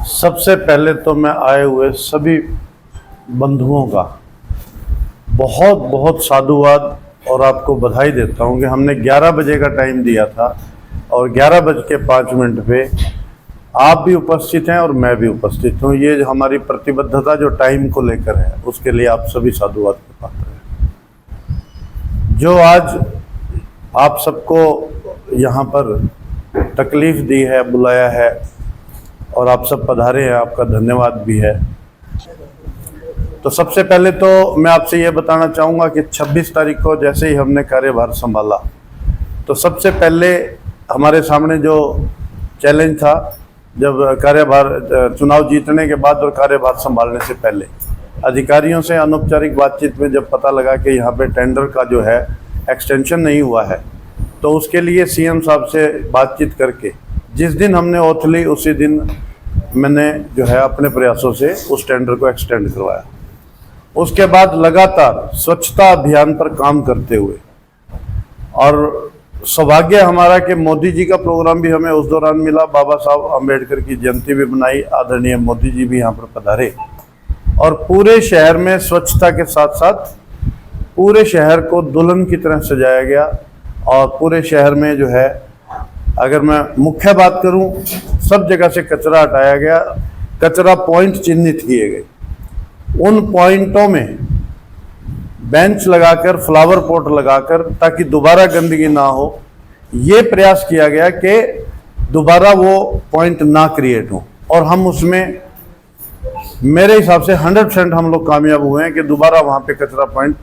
सबसे पहले तो मैं आए हुए सभी बंधुओं का बहुत बहुत साधुवाद और आपको बधाई देता हूं कि हमने 11 बजे का टाइम दिया था और 11:05 पे आप भी उपस्थित हैं और मैं भी उपस्थित हूं। ये हमारी प्रतिबद्धता जो टाइम को लेकर है उसके लिए आप सभी साधुवाद के पात्र हैं। जो आज आप सबको यहाँ पर तकलीफ दी है, बुलाया है और आप सब पधारे हैं, आपका धन्यवाद भी है। तो सबसे पहले तो मैं आपसे ये बताना चाहूँगा कि 26 तारीख को जैसे ही हमने कार्यभार संभाला तो सबसे पहले हमारे सामने जो चैलेंज था, जब कार्यभार चुनाव जीतने के बाद और कार्यभार संभालने से पहले अधिकारियों से अनौपचारिक बातचीत में जब पता लगा कि यहाँ पे टेंडर का जो है एक्सटेंशन नहीं हुआ है, तो उसके लिए सीएम साहब से बातचीत करके जिस दिन हमने ओथ ली उसी दिन मैंने जो है अपने प्रयासों से उस टेंडर को एक्सटेंड करवाया। उसके बाद लगातार स्वच्छता अभियान पर काम करते हुए, और सौभाग्य हमारा कि मोदी जी का प्रोग्राम भी हमें उस दौरान मिला। बाबा साहब अम्बेडकर की जयंती भी बनाई, आदरणीय मोदी जी भी यहाँ पर पधारे और पूरे शहर में स्वच्छता के साथ साथ पूरे शहर को दुल्हन की तरह सजाया गया। और पूरे शहर में जो है, अगर मैं मुख्य बात करूं, सब जगह से कचरा हटाया गया, कचरा पॉइंट चिन्हित किए गए, उन पॉइंटों में बेंच लगाकर, फ्लावर पॉट लगाकर, ताकि दोबारा गंदगी ना हो, ये प्रयास किया गया कि दोबारा वो पॉइंट ना क्रिएट हो। और हम उसमें मेरे हिसाब से 100% हम लोग कामयाब हुए हैं कि दोबारा वहाँ पे कचरा पॉइंट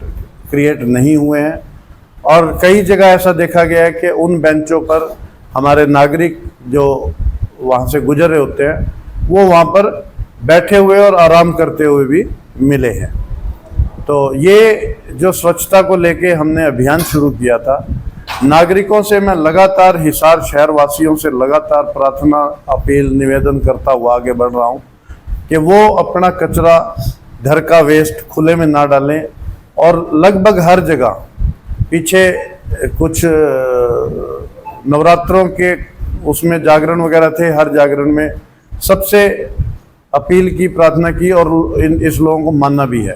क्रिएट नहीं हुए हैं। और कई जगह ऐसा देखा गया है कि उन बेंचों पर हमारे नागरिक जो वहाँ से गुजर रहे होते हैं वो वहाँ पर बैठे हुए और आराम करते हुए भी मिले हैं। तो ये जो स्वच्छता को लेके हमने अभियान शुरू किया था, नागरिकों से मैं लगातार, हिसार शहर वासियों से लगातार प्रार्थना, अपील, निवेदन करता हुआ आगे बढ़ रहा हूँ कि वो अपना कचरा, घर का वेस्ट खुले में ना डालें। और लगभग हर जगह, पीछे कुछ नवरात्रों के उसमें जागरण वगैरह थे, हर जागरण में सबसे अपील की, प्रार्थना की और इस लोगों को मानना भी है।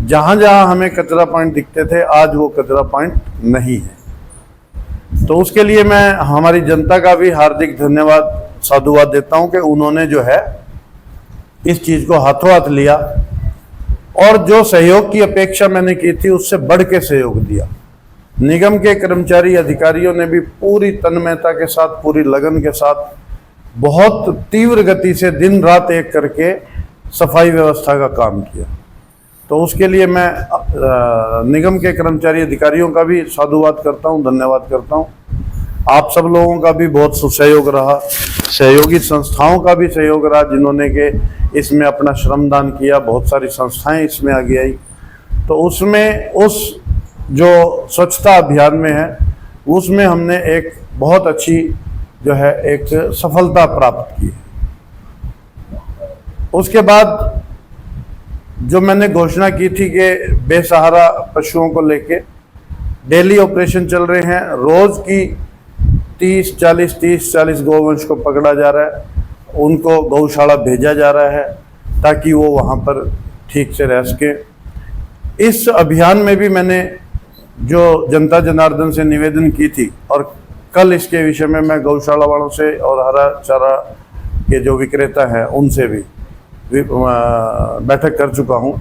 जहाँ जहाँ हमें कचरा पॉइंट दिखते थे, आज वो कचरा पॉइंट नहीं है। तो उसके लिए मैं हमारी जनता का भी हार्दिक धन्यवाद, साधुवाद देता हूँ कि उन्होंने जो है इस चीज़ को हाथों हाथ लिया और जो सहयोग की अपेक्षा मैंने की थी उससे बढ़ के सहयोग दिया। निगम के कर्मचारी, अधिकारियों ने भी पूरी तन्मयता के साथ, पूरी लगन के साथ, बहुत तीव्र गति से दिन रात एक करके सफाई व्यवस्था का काम किया। तो उसके लिए मैं निगम के कर्मचारी, अधिकारियों का भी साधुवाद करता हूं, धन्यवाद करता हूं। आप सब लोगों का भी बहुत सहयोग रहा, सहयोगी संस्थाओं का भी सहयोग रहा जिन्होंने के इसमें अपना श्रमदान किया। बहुत सारी संस्थाएं इसमें आगे आई। तो उसमें, उस जो स्वच्छता अभियान में है, उसमें हमने एक बहुत अच्छी जो है एक सफलता प्राप्त की। उसके बाद जो मैंने घोषणा की थी कि बेसहारा पशुओं को लेके डेली ऑपरेशन चल रहे हैं, रोज की 30-40 गौवंश को पकड़ा जा रहा है, उनको गौशाला भेजा जा रहा है ताकि वो वहाँ पर ठीक से रह सके। इस अभियान में भी मैंने जो जनता जनार्दन से निवेदन की थी, और कल इसके विषय में मैं गौशाला वालों से और हरा चारा के जो विक्रेता हैं उनसे भी बैठक कर चुका हूं।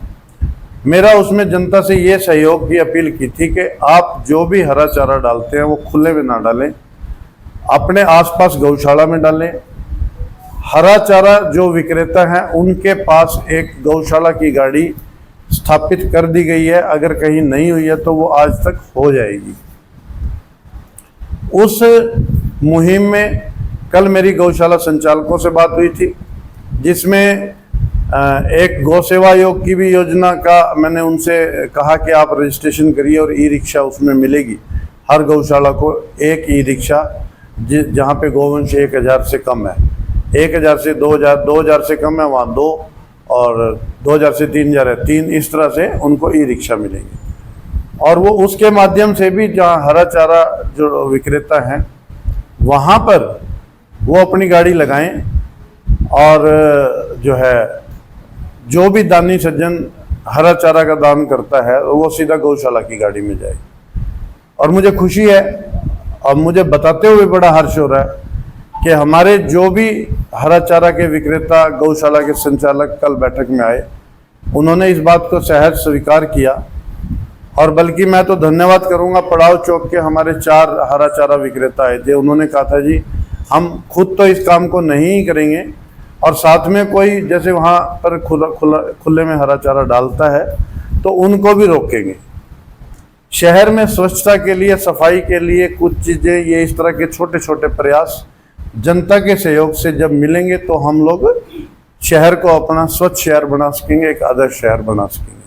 मेरा उसमें जनता से ये सहयोग की अपील की थी कि आप जो भी हरा चारा डालते हैं वो खुले में ना डालें, अपने आसपास गौशाला में डालें। हरा चारा जो विक्रेता हैं उनके पास एक गौशाला की गाड़ी स्थापित कर दी गई है, अगर कहीं नहीं हुई है तो वो आज तक हो जाएगी। उस मुहिम में कल मेरी गौशाला संचालकों से बात हुई थी, जिसमें एक गौ सेवा योग की भी योजना का मैंने उनसे कहा कि आप रजिस्ट्रेशन करिए और ई रिक्शा उसमें मिलेगी। हर गौशाला को एक ई रिक्शा, जहाँ पे गोवंश 1000 से कम है, 1000 से 2000, 2000 से कम है वहाँ 2, और 2000 से 3000 है 3, इस तरह से उनको ई रिक्शा मिलेंगे। और वो उसके माध्यम से भी जहाँ हरा चारा जो विक्रेता हैं वहाँ पर वो अपनी गाड़ी लगाएं और जो है जो भी दानी सज्जन हरा चारा का दान करता है वो सीधा गौशाला की गाड़ी में जाए। और मुझे खुशी है और मुझे बताते हुए बड़ा हर्ष हो रहा है कि हमारे जो भी हरा चारा के विक्रेता, गौशाला के संचालक कल बैठक में आए, उन्होंने इस बात को सहज स्वीकार किया। और बल्कि मैं तो धन्यवाद करूंगा, पड़ाव चौक के हमारे 4 हरा चारा विक्रेता आए थे, उन्होंने कहा था जी हम खुद तो इस काम को नहीं करेंगे और साथ में कोई जैसे वहाँ पर खुले में हरा चारा डालता है तो उनको भी रोकेंगे। शहर में स्वच्छता के लिए, सफाई के लिए कुछ चीज़ें, ये इस तरह के छोटे छोटे प्रयास जनता के सहयोग से जब मिलेंगे तो हम लोग शहर को अपना स्वच्छ शहर बना सकेंगे, एक आदर्श शहर बना सकेंगे।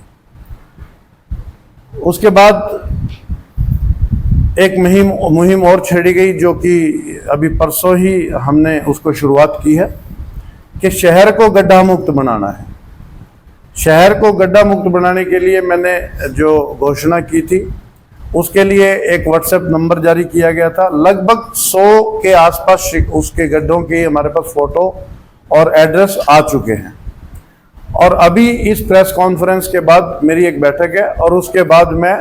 उसके बाद एक मुहिम और छेड़ी गई जो कि अभी परसों ही हमने उसको शुरुआत की है कि शहर को गड्ढा मुक्त बनाना है। शहर को गड्ढा मुक्त बनाने के लिए मैंने जो घोषणा की थी उसके लिए एक व्हाट्सएप नंबर जारी किया गया था। लगभग 100 के आसपास उसके गड्ढों के हमारे पास फोटो और एड्रेस आ चुके हैं। और अभी इस प्रेस कॉन्फ्रेंस के बाद मेरी एक बैठक है और उसके बाद मैं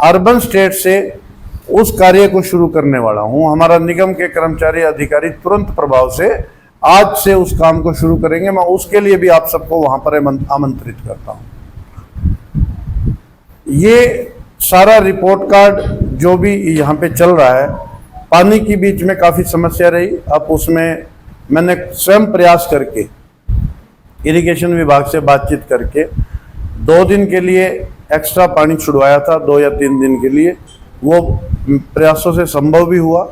अर्बन स्टेट से उस कार्य को शुरू करने वाला हूं। हमारा निगम के कर्मचारी अधिकारी तुरंत प्रभाव से आज से उस काम को शुरू करेंगे। मैं उसके लिए भी आप सबको वहां पर आमंत्रित करता हूं। ये सारा रिपोर्ट कार्ड जो भी यहाँ पे चल रहा है, पानी की बीच में काफ़ी समस्या रही। अब उसमें मैंने स्वयं प्रयास करके इरिगेशन विभाग से बातचीत करके 2 दिन के लिए एक्स्ट्रा पानी छुड़वाया था, 2 या 3 दिन के लिए। वो प्रयासों से संभव भी हुआ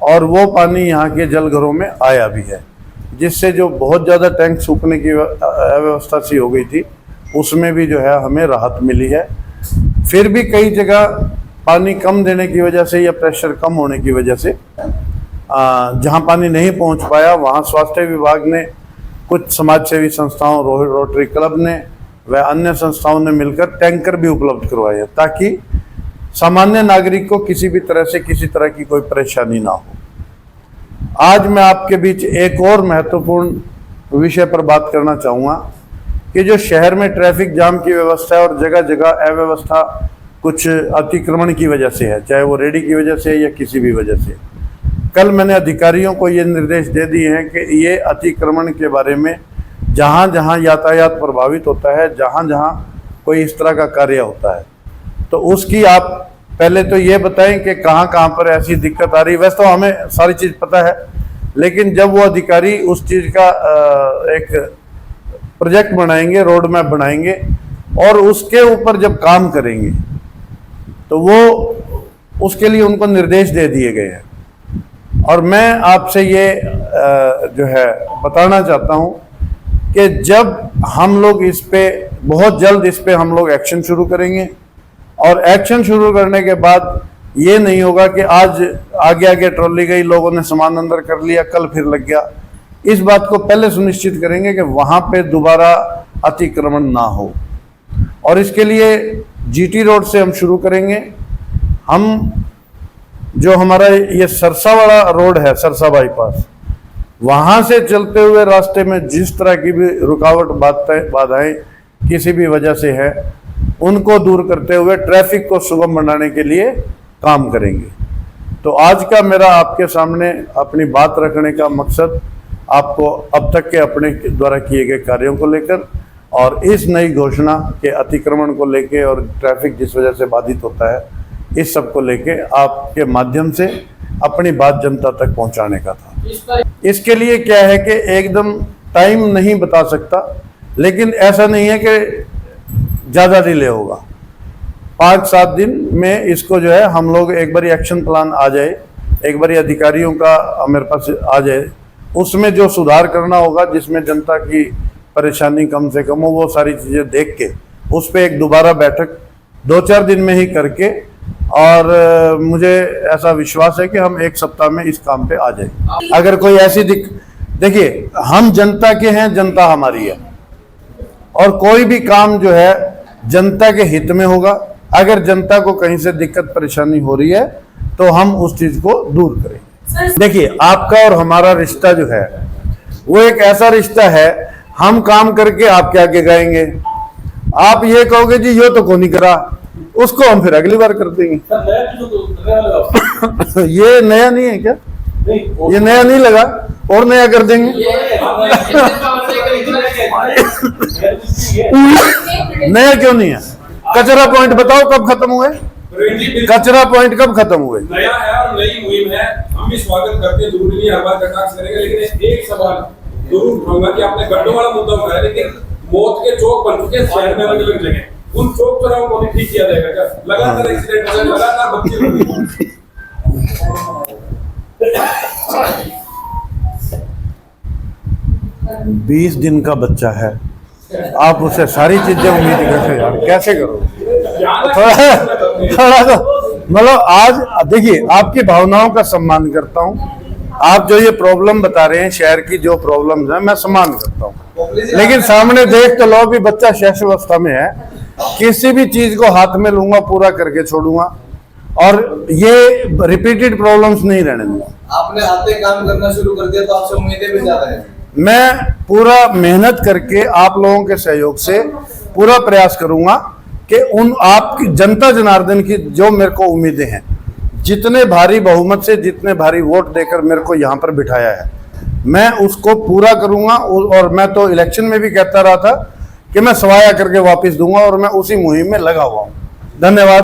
और वो पानी यहाँ के जलघरों में आया भी है, जिससे जो बहुत ज़्यादा टैंक सूखने की अव्यवस्था सी हो गई थी उसमें भी जो है हमें राहत मिली है। फिर भी कई जगह पानी कम देने की वजह से या प्रेशर कम होने की वजह से जहाँ पानी नहीं पहुँच पाया वहाँ स्वास्थ्य विभाग ने, कुछ समाजसेवी संस्थाओं, रोटरी क्लब ने व अन्य संस्थाओं ने मिलकर टैंकर भी उपलब्ध करवाए हैं ताकि सामान्य नागरिक को किसी भी तरह से किसी तरह की कोई परेशानी ना हो। आज मैं आपके बीच एक और महत्वपूर्ण विषय पर बात करना चाहूँगा कि जो शहर में ट्रैफिक जाम की व्यवस्था है और जगह जगह अव्यवस्था कुछ अतिक्रमण की वजह से है, चाहे वो रेडी की वजह से या किसी भी वजह से। कल मैंने अधिकारियों को ये निर्देश दे दिए हैं कि ये अतिक्रमण के बारे में जहाँ जहाँ यातायात प्रभावित होता है, जहाँ जहाँ कोई इस तरह का कार्य होता है, तो उसकी आप पहले तो ये बताएं कि कहाँ कहाँ पर ऐसी दिक्कत आ रही है। वैसे तो हमें सारी चीज़ पता है, लेकिन जब वो अधिकारी उस चीज़ का एक प्रोजेक्ट बनाएंगे, रोड मैप बनाएंगे और उसके ऊपर जब काम करेंगे तो वो उसके लिए उनको निर्देश दे दिए गए हैं। और मैं आपसे ये जो है बताना चाहता हूँ कि जब हम लोग इस पे बहुत जल्द इस पे हम लोग एक्शन शुरू करेंगे और एक्शन शुरू करने के बाद ये नहीं होगा कि आज आगे आगे ट्रॉली गई, लोगों ने सामान अंदर कर लिया, कल फिर लग गया। इस बात को पहले सुनिश्चित करेंगे कि वहाँ पे दोबारा अतिक्रमण ना हो और इसके लिए जीटी रोड से हम शुरू करेंगे। हम जो हमारा ये सरसा वाला रोड है, सरसा बाईपास, वहाँ से चलते हुए रास्ते में जिस तरह की भी रुकावट बाधाएं किसी भी वजह से है उनको दूर करते हुए ट्रैफिक को सुगम बनाने के लिए काम करेंगे। तो आज का मेरा आपके सामने अपनी बात रखने का मकसद आपको अब तक के अपने द्वारा किए गए कार्यों को लेकर और इस नई घोषणा के अतिक्रमण को लेकर और ट्रैफिक जिस वजह से बाधित होता है, इस सब को लेके आपके माध्यम से अपनी बात जनता तक पहुंचाने का था। इसके लिए क्या है कि एकदम टाइम नहीं बता सकता, लेकिन ऐसा नहीं है कि ज़्यादा डिले होगा। 5-7 दिन में इसको जो है हम लोग एक बार एक्शन प्लान आ जाए, एक बार अधिकारियों का मेरे पास आ जाए, उसमें जो सुधार करना होगा, जिसमें जनता की परेशानी कम से कम हो, वो सारी चीज़ें देख के उस पर एक दोबारा बैठक 2-4 दिन में ही करके, और मुझे ऐसा विश्वास है कि हम 1 सप्ताह में इस काम पे आ जाए। अगर कोई ऐसी देखिए, हम जनता के हैं, जनता हमारी है और कोई भी काम जो है जनता के हित में होगा। अगर जनता को कहीं से दिक्कत परेशानी हो रही है तो हम उस चीज को दूर करेंगे। देखिए, आपका और हमारा रिश्ता जो है वो एक ऐसा रिश्ता है, हम काम करके आपके आगे गाएंगे, आप ये कहोगे जी यो तो को नहीं करा, उसको हम फिर अगली बार कर देंगे। ये नया नहीं है क्या? ये नया नहीं लगा, और नया कर देंगे। नया क्यों नहीं है? कचरा पॉइंट बताओ कब खत्म हुए? कचरा पॉइंट कब खत्म हुए? नया है और नई मुहिम है, हम भी स्वागत करते हैं, जरूरी नहीं हर बार कटाक्ष करेंगे, लेकिन एक सवाल जरूर उठाऊंगा कि आपने गड्ढों वाला मुद्दा उठाया, लेकिन मौत के चौक बन चुके शहर में अलग अलग जगह, उन चौक चौराहों को भी ठीक किया जाएगा क्या? लगातार एक्सीडेंट हो रहे हैं, लगातार बच्चे 20 दिन का बच्चा है, आप उसे सारी चीजें उम्मीद कैसे यार, कैसे करोगे? थोड़ा तो मतलब आज देखिए, आपकी भावनाओं का सम्मान करता हूँ। आप जो ये प्रॉब्लम बता रहे हैं, शहर की जो प्रॉब्लम्स हैं, मैं सम्मान करता हूँ, लेकिन सामने देख तो लो भी बच्चा शैशव अवस्था में है, किसी भी चीज को हाथ में लूंगा पूरा करके छोड़ूंगा, और ये रिपीटेड प्रॉब्लम्स नहीं रहने दूंगा। आपने आते काम करना शुरू कर दिया तो आपसे उम्मीदें भी ज्यादा है। मैं पूरा मेहनत करके आप लोगों के सहयोग से पूरा प्रयास करूंगा कि उन आपकी जनता जनार्दन की जो मेरे को उम्मीदें हैं, जितने भारी बहुमत से, जितने भारी वोट देकर मेरे को यहाँ पर बिठाया है, मैं उसको पूरा करूंगा। और मैं तो इलेक्शन में भी कहता रहा था कि मैं सवाया करके वापस दूंगा, और मैं उसी मुहिम में लगा हुआ हूँ। धन्यवाद।